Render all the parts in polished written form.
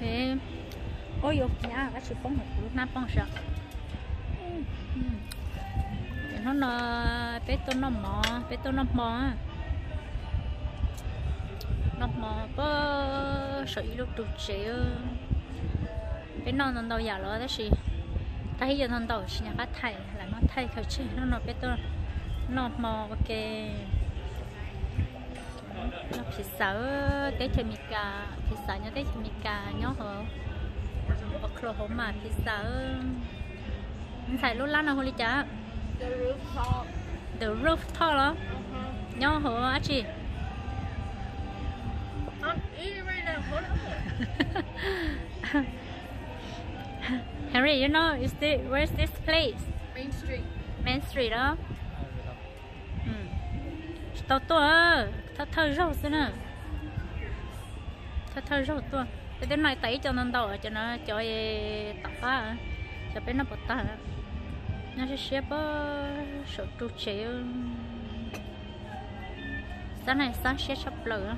thế ôi yo nhá cái chữ bông của nam bông sao nó là bé tôi nó mò có sợi lúc tụt chế bé non đầu giả rồi đó chị thấy giờ non đầu chị nhà bác thầy lại nó thầy khởi chế nó bé tôi nó mò ok nó chỉ sợ cái chemica nhớ cái chemica nhớ hả Oklahoma thì sợ mình xài lúc lắm nào hồi chả the rooftop đó nhớ hả chị I'm eating right now. Hold on. Henry, you know, where's this place? Main Street đó. Tao thơ rau xí nè. Thơ rau tua. Cái đến này tẩy cho nó đầu cho nó cho tạt á, cho bé nó bật ta. Nó sẽ xếp sợi trụ chế. Sáng này sáng sẽ sắp lửa.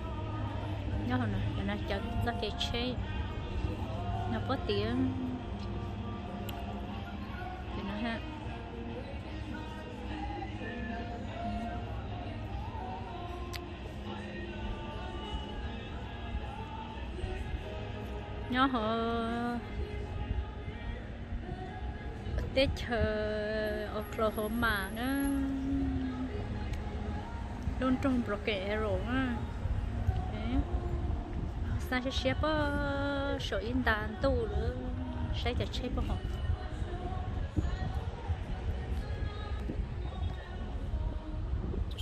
Nhớ hồi nè, cho nó cho ra cái chế. Nó có tiếng. Để nó ha. Nhớ hồi Tết chờ Oklahoma nữa luôn trong bộ kẻ rồi á sao sẽ xếp số in đàn tủ nữa sẽ cho chế bao họ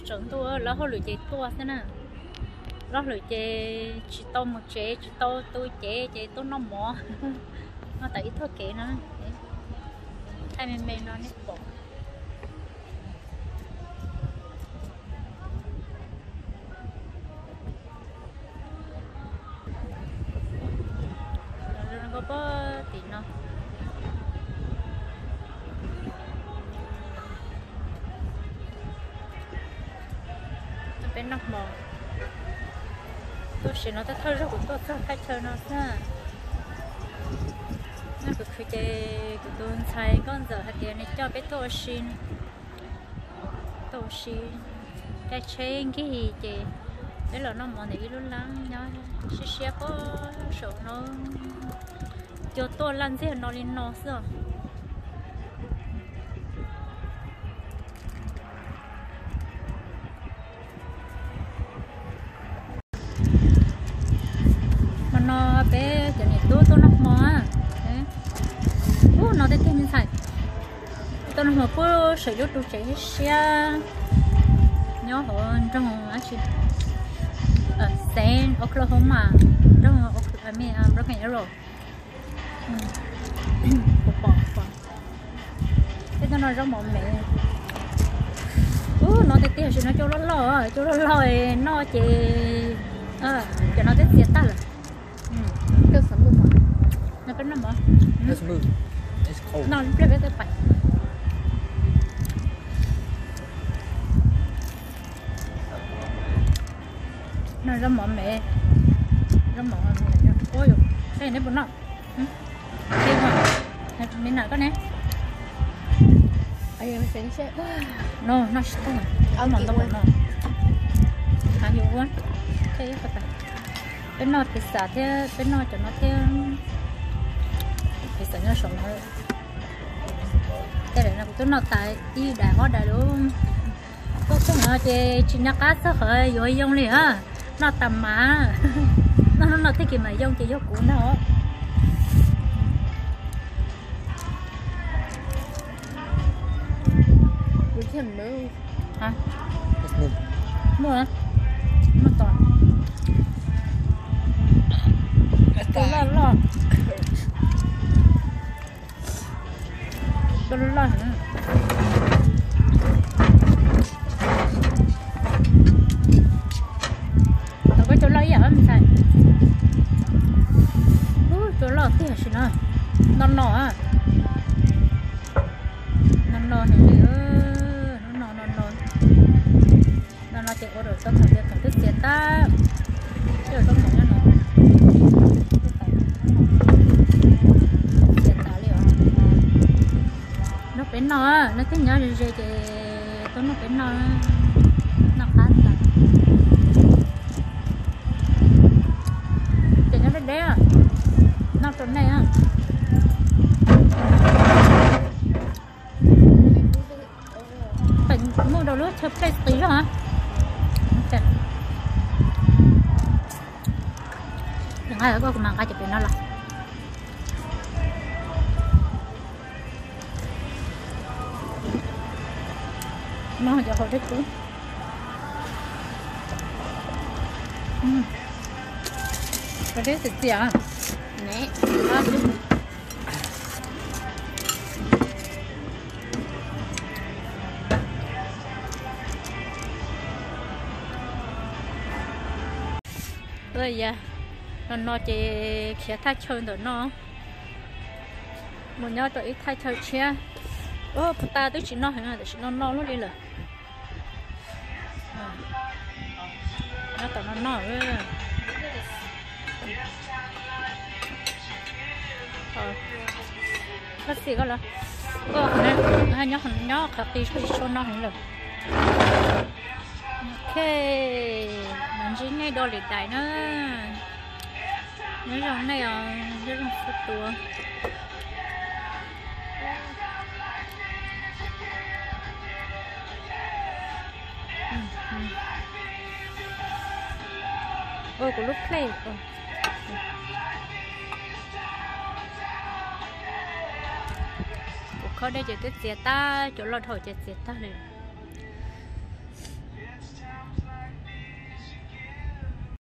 chuẩn tua là hồi lưỡi chế tua thế nào đó lưỡi chế chỉ to một chế chỉ to tôi chế tôi nó mỏ nó tẩy thôi kệ nó thay mình nó nếp bỏ nó có tiền đâu nó bên nóc mỏ tôi sẽ nói thơ rất của tôi hay thơ nó ra nó cứ khi chơi của tôi xài con giờ hạt tiền này cho bé tôi xin cái trên cái gì chị đấy là nó mòn này luôn lắm nhá sẽ có số nó cho tôi làm gì nó lên nó rồi nó bé cái này tôi nó mò nó để thêm xài tôi nó mò có sử dụng đồ chế xe nhớ hơn trong á chị ở San Oklahoma trong Broken Arrow bỏ thế cho nó rất mỏng mẹ nó để tiền nó cho nó lo nó chỉ cho nó để tiền ta rồi nó cái nằm Let's move. It's cold. nó lên tới bảy nó ra mỏng mẹ ôi cái này bốn nọ cái mà mình nào có nè Are you gonna finish it? no nó stop I'll nó keep đâu one. nó you want cái phải bên nọ thì xả thế bên nọ cho nó thế thì xả nó sống nó cái này là tôi nó tại đi đại hóa đại luôn có nó chỉ nhắc cá sấu hơi rồi dùng liền á nó tầm mà nó thích cái mà dùng chỉ dùng cũ nó We can move. hả Let's move. mua hả nó toàn tôi lo hả tao có chỗ lo gì không thầy chỗ lo thì hả xin à nó à nó thì nó chỉ ở rồi tao không biết cần thiết gì ta chứ tao không nhớ nó cái nhỏ rồi chị tôi nó phải nó khá là chị nó đấy à nó chỗ này á phải mua đồ nước chụp cái tí rồi hả đừng ai ở có mà cái chụp nó là nó cho họ thích cũng cái đấy thì à nè bây giờ nó chỉ khía thay chơi rồi nó một nhau cho ít thay chơi chia ô ta tới chỉ nó hay là chỉ nó luôn đi rồi nó tao nó rồi cái gì đó là nè hai nhóc khát tí cho nó hay rồi ok mình chỉ ngay đo lịch đại nữa mấy rồng này rất là phức tạp ôi của lúc play của đây chỉ tiết ta chỗ lọt hồi chỉ ta này